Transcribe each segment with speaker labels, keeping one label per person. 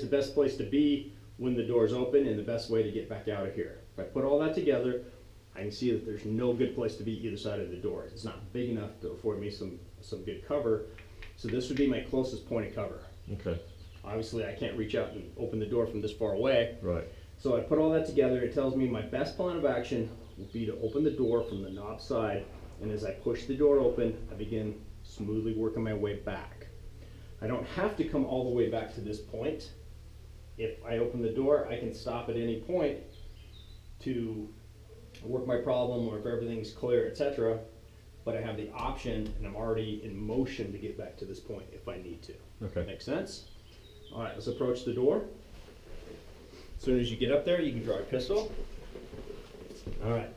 Speaker 1: the best place to be when the door's open and the best way to get back out of here. If I put all that together, I can see that there's no good place to be either side of the door. It's not big enough to afford me some good cover. So this would be my closest point of cover.
Speaker 2: Okay.
Speaker 1: Obviously, I can't reach out and open the door from this far away.
Speaker 2: Right.
Speaker 1: So I put all that together. It tells me my best plan of action will be to open the door from the knob side. And as I push the door open, I begin smoothly working my way back. I don't have to come all the way back to this point. If I open the door, I can stop at any point to work my problem, or if everything's clear, etc. But I have the option, and I'm already in motion to get back to this point if I need to.
Speaker 2: Okay.
Speaker 1: Make sense? All right, let's approach the door. As soon as you get up there, you can draw a pistol. All right,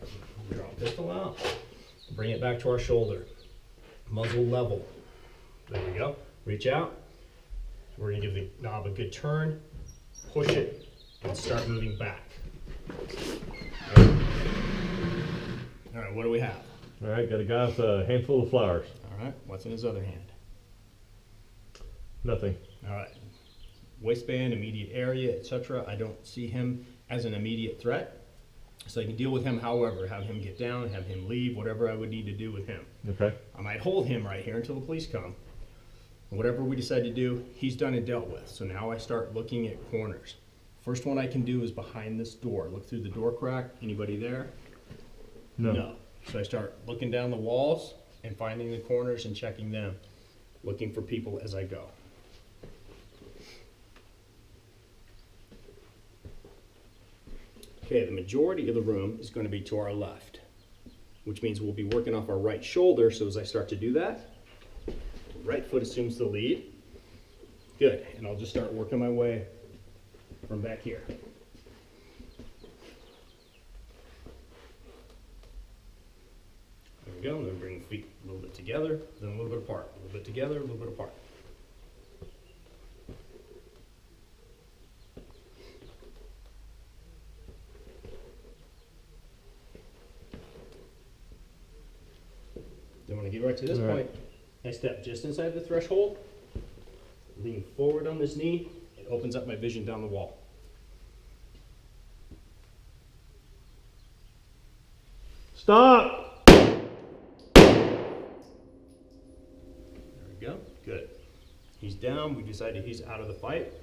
Speaker 1: draw a pistol out. Bring it back to our shoulder. Muzzle level. There we go. Reach out. We're gonna give the knob a good turn, push it, and start moving back. All right, what do we have?
Speaker 2: All right, got a guy with a handful of flowers.
Speaker 1: All right, what's in his other hand?
Speaker 2: Nothing.
Speaker 1: All right, waistband, immediate area, etc. I don't see him as an immediate threat. So I can deal with him however, have him get down, have him leave, whatever I would need to do with him.
Speaker 2: Okay.
Speaker 1: I might hold him right here until the police come. Whatever we decide to do, he's done and dealt with. So now I start looking at corners. First one I can do is behind this door. Look through the door crack. Anybody there? No. So I start looking down the walls and finding the corners and checking them, looking for people as I go. Okay, the majority of the room is going to be to our left, which means we'll be working off our right shoulder. So as I start to do that, right foot assumes the lead. Good, and I'll just start working my way from back here. There we go, and then bring the feet a little bit together, then a little bit apart, a little bit together, a little bit apart. Then when I get right to this point, I step just inside the threshold, lean forward on this knee. It opens up my vision down the wall.
Speaker 2: Stop!
Speaker 1: There we go. Good. He's down. We decided he's out of the fight.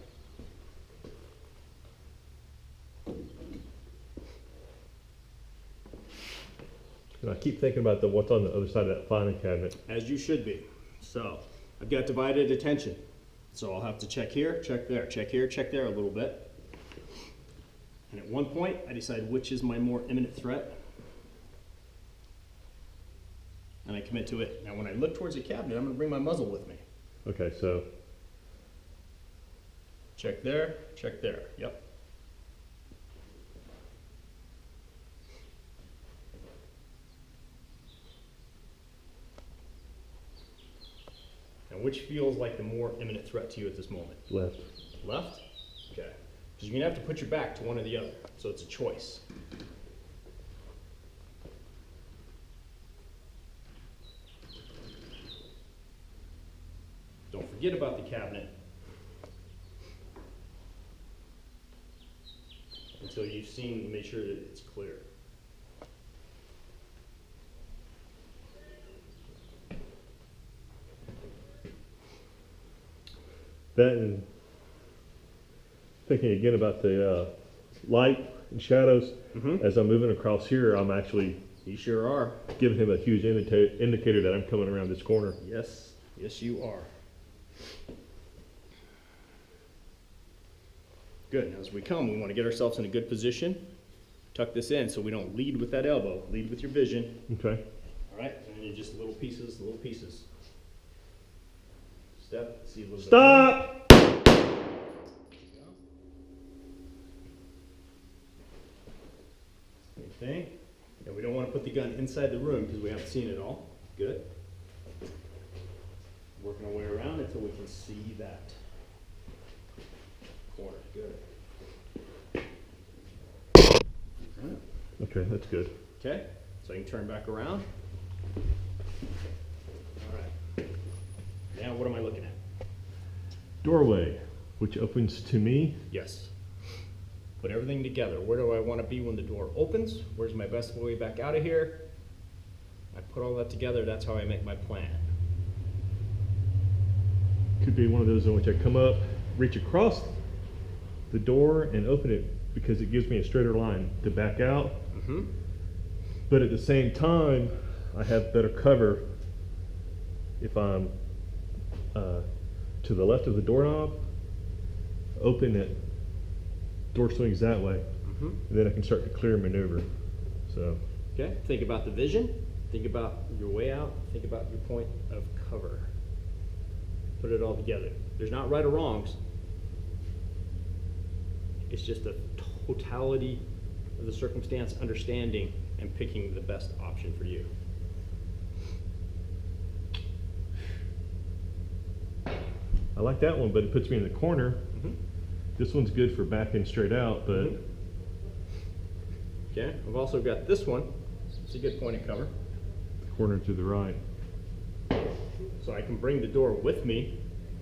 Speaker 2: And I keep thinking about what's on the other side of that filing cabinet.
Speaker 1: As you should be. So I've got divided attention. So I'll have to check here, check there, check here, check there a little bit. And at one point, I decide which is my more imminent threat. And I commit to it. Now when I look towards the cabinet, I'm going to bring my muzzle with me.
Speaker 2: Okay, so
Speaker 1: Check there, check there. Yep. And which feels like the more imminent threat to you at this moment?
Speaker 2: left.
Speaker 1: Left? Okay. Because you're going to have to put your back to one or the other. So it's a choice. Don't forget about the cabinet until you've seen and made sure that it's clear.
Speaker 2: That and thinking again about the light and shadows. As I'm moving across here, I'm actually
Speaker 1: You sure are.
Speaker 2: giving him a huge indicator that I'm coming around this corner.
Speaker 1: Yes, yes you are. Good, now as we come, we want to get ourselves in a good position. Tuck this in so we don't lead with that elbow. Lead with your vision.
Speaker 2: Okay.
Speaker 1: All right, and then you're just little pieces, little pieces. Step, see a little bit.
Speaker 2: Stop!
Speaker 1: Same thing. And we don't want to put the gun inside the room because we haven't seen it all. Good. Working our way around until we can see that corner. Good.
Speaker 2: Okay, that's good.
Speaker 1: Okay, so I can turn back around. All right. Now what am I looking at?
Speaker 2: Doorway. which opens to me.
Speaker 1: Yes. Put everything together. Where do I want to be when the door opens? Where's my best way back out of here? I put all that together. That's how I make my plan.
Speaker 2: Could be one of those in which I come up, reach across the door and open it because it gives me a straighter line to back out.
Speaker 1: Mm-hmm.
Speaker 2: But at the same time, I have better cover if I'm to the left of the doorknob, open it, door swings that way,
Speaker 1: Mm-hmm.
Speaker 2: and then I can start to clear maneuver. So,
Speaker 1: Okay, think about the vision, think about your way out, think about your point of cover. Put it all together. There's not right or wrongs. It's just the totality of the circumstance, understanding, and picking the best option for you.
Speaker 2: I like that one, but it puts me in the corner.
Speaker 1: Mm-hmm.
Speaker 2: This one's good for backing straight out, but
Speaker 1: Mhm. Okay, I've also got this one. It's a good point of cover.
Speaker 2: corner to the right.
Speaker 1: So I can bring the door with me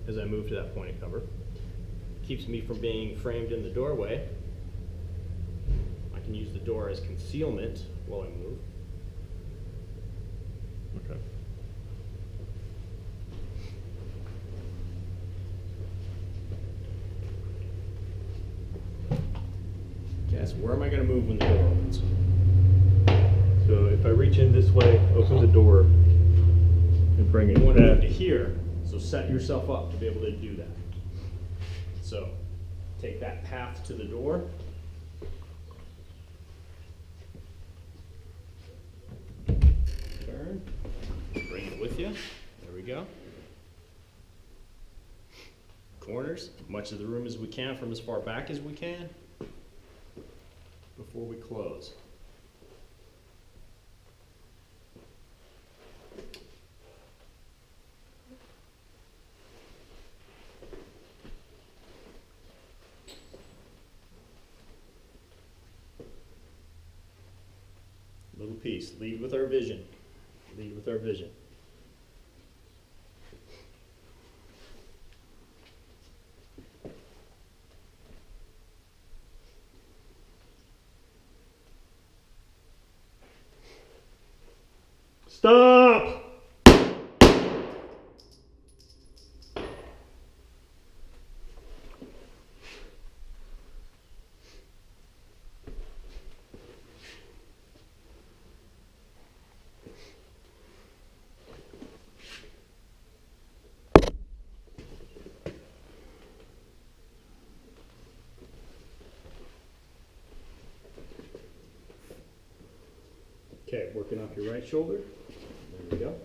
Speaker 1: as I move to that point of cover. Keeps me from being framed in the doorway. I can use the door as concealment while I move.
Speaker 2: Okay.
Speaker 1: Okay, so where am I going to move when the door opens?
Speaker 2: So if I reach in this way, open the door, and bring it
Speaker 1: You want to move
Speaker 2: back.
Speaker 1: to here, so set yourself up to be able to do that. So take that path to the door. Turn, bring it with you. There we go. Corners, much of the room as we can from as far back as we can before we close. Little piece, lead with our vision. Lead with our vision.
Speaker 2: Stop!
Speaker 1: Okay, working off your right shoulder. There we go.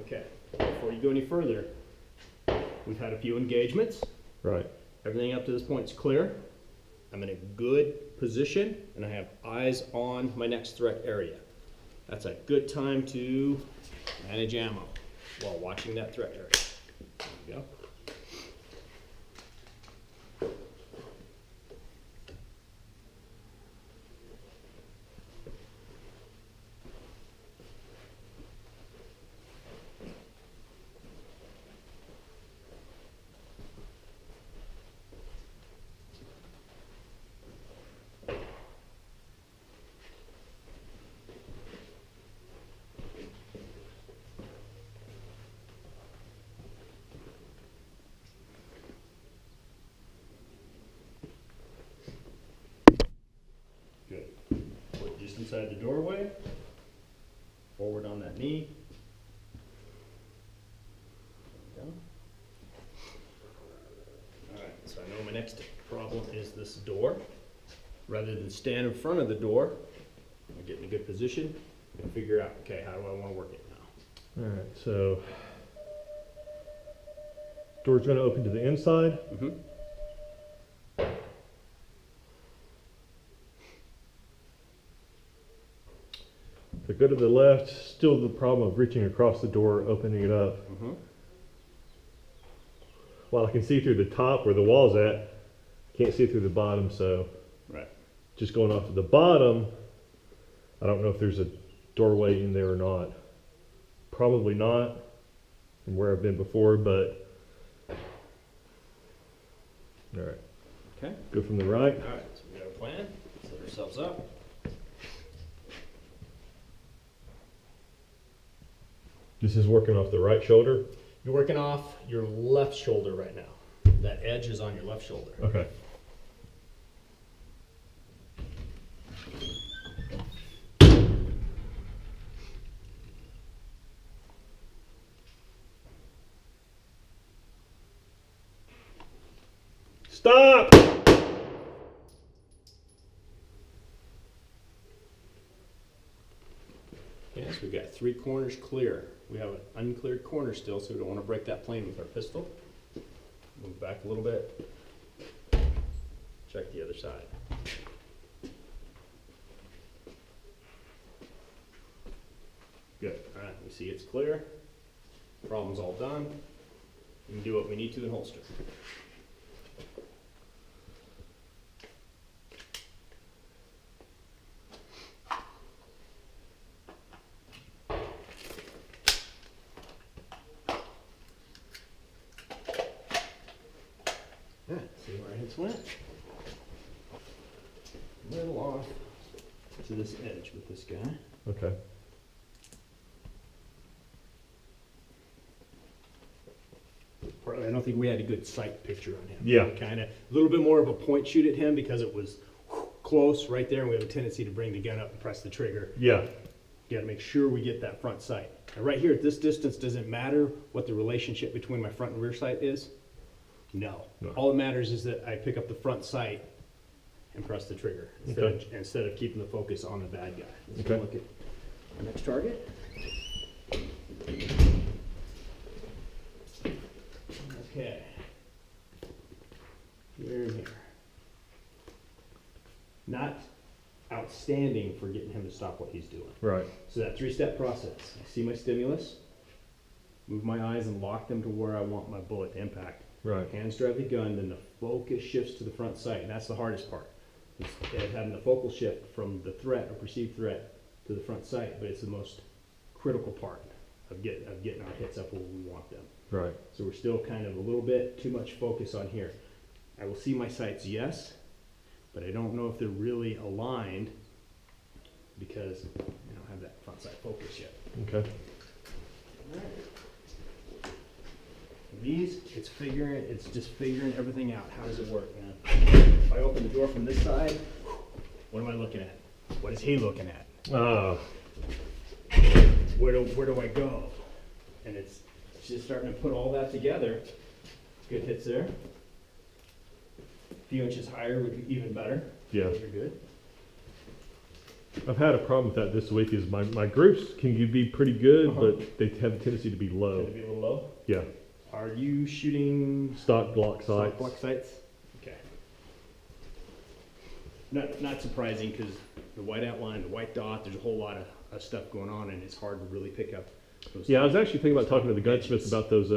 Speaker 1: Okay, before you go any further, we've had a few engagements.
Speaker 2: Right.
Speaker 1: Everything up to this point is clear. I'm in a good position and I have eyes on my next threat area. That's a good time to manage ammo while watching that threat area. There we go. Good. Foot just inside the doorway. Forward on that knee. There we go. Alright, so I know my next problem is this door. Rather than stand in front of the door, I get in a good position and figure out, okay, how do I want to work it now?
Speaker 2: All right, so door's going to open to the inside.
Speaker 1: Mm-hmm.
Speaker 2: If I go to the left, still the problem of reaching across the door, opening it up.
Speaker 1: Mm-hmm.
Speaker 2: While I can see through the top where the wall's at, I can't see through the bottom, so
Speaker 1: Right.
Speaker 2: just going off of the bottom, I don't know if there's a doorway in there or not. Probably not from where I've been before, but all right.
Speaker 1: Okay.
Speaker 2: Go from the right.
Speaker 1: All right, so we got a plan. Set ourselves up.
Speaker 2: This is working off the right shoulder.
Speaker 1: You're working off your left shoulder right now. That edge is on your left shoulder.
Speaker 2: Okay. Stop!
Speaker 1: Yes, we've got 3 corners clear. We have an uncleared corner still, so we don't want to break that plane with our pistol. Move back a little bit. Check the other side. Good. All right, we see it's clear. Problem's all done. We can do what we need to in holster. Yeah, see where our hits went? A little off to this edge with this guy.
Speaker 2: Okay.
Speaker 1: Partly, I don't think we had a good sight picture on him.
Speaker 2: Yeah.
Speaker 1: Kind of a little bit more of a point shoot at him because it was close right there, and we have a tendency to bring the gun up and press the trigger.
Speaker 2: Yeah.
Speaker 1: You got to make sure we get that front sight. And right here at this distance, does it matter what the relationship between my front and rear sight is? No.
Speaker 2: No.
Speaker 1: All that matters is that I pick up the front sight and press the trigger instead of keeping the focus on the bad guy. Let's go
Speaker 2: Okay.
Speaker 1: look at our next target. Okay. Here and here. Not outstanding for getting him to stop what he's doing.
Speaker 2: Right.
Speaker 1: So that 3-step process. I see my stimulus, move my eyes and lock them to where I want my bullet to impact.
Speaker 2: Right.
Speaker 1: Hands drive the gun, then the focus shifts to the front sight, and that's the hardest part. It's having the focal shift from the threat or perceived threat to the front sight, but it's the most critical part of getting our hits up where we want them.
Speaker 2: Right.
Speaker 1: So we're still kind of a little bit too much focus on here. I will see my sights, yes, but I don't know if they're really aligned because I don't have that front sight focus yet.
Speaker 2: Okay.
Speaker 1: These, it's just figuring everything out. How does it work, man? If I open the door from this side, what am I looking at? What is he looking at? Where do I go? And it's just starting to put all that together. Good hits there. A few inches higher would be even better.
Speaker 2: Yeah.
Speaker 1: Those are good.
Speaker 2: I've had a problem with that this week. Is my groups can be pretty good,
Speaker 1: Uh-huh.
Speaker 2: but they have a tendency to be
Speaker 1: Could
Speaker 2: low.
Speaker 1: it be a little low?
Speaker 2: Yeah.
Speaker 1: Are you shooting
Speaker 2: Stock Glock
Speaker 1: stock
Speaker 2: sights.
Speaker 1: block sights? Okay. Not surprising because the white outline, the white dot, there's a whole lot of stuff going on, and it's hard to really pick up those.
Speaker 2: Yeah, I was actually thinking about talking to the gunsmith
Speaker 1: edges.
Speaker 2: about those